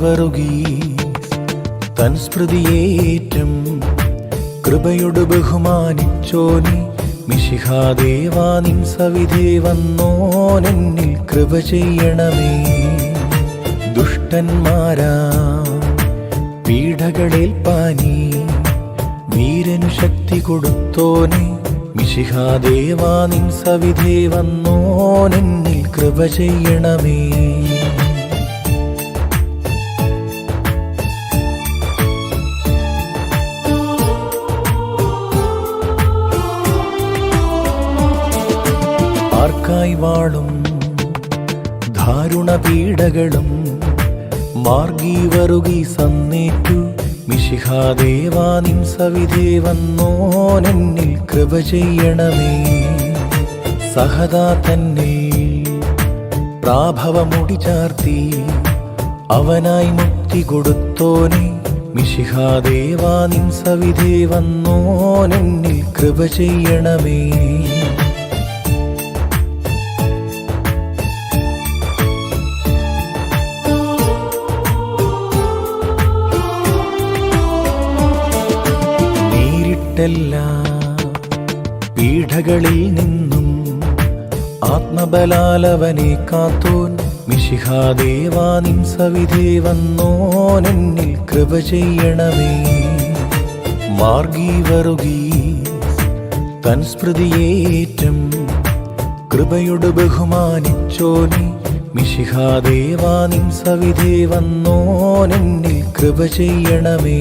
വരുകീ തൻ സ്മൃതിയേറ്റം കൃപയോട് ബഹുമാനിച്ചോനി മിശിഹാദേവാ നിൻ സവിധേ വന്നോനെന്നിൽ കൃപ ചെയ്യണമേ. ദുഷ്ടന്മാരാ പീഡകളേൽപ്പാനീ വീരനു ശക്തി കൊടുത്തോനെ മിശിഹാദേവാ നിൻ സവിധേ വന്നോനെന്നിൽ കൃപ ചെയ്യണമേ. ആർക്കായി വാളും ദാരുണ പീഡകളും മാർഗീ വരുകി സന്നേറ്റു മിശിഹാദേവാ നിൻ സവിധേ വന്നോനെന്നിൽ കൃപ ചെയ്യണമേ. സഹദാ തന്നെ പ്രാഭവമുടി ചാർത്തി അവനായി മുക്തി കൊടുത്തോനെ മിശിഹാദേവാ നിൻ സവിധേ വന്നോനെന്നിൽ കൃപ ചെയ്യണമേ. എല്ലാ പീഡകളിൽ നിന്നും ആത്മബലാലവനെ കാത്തോൻ മിശിഹാദേവാ നിൻ സവിധേ വന്നോനെന്നിൽ കൃപ ചെയ്യണമേ. മാർഗീ വരുകീ തൻ സ്മൃതിയേറ്റം കൃപയോട് ബഹുമാനിച്ചോനി മിശിഹാദേവാ നിൻ സവിധേ വന്നോനെന്നിൽ കൃപ ചെയ്യണമേ.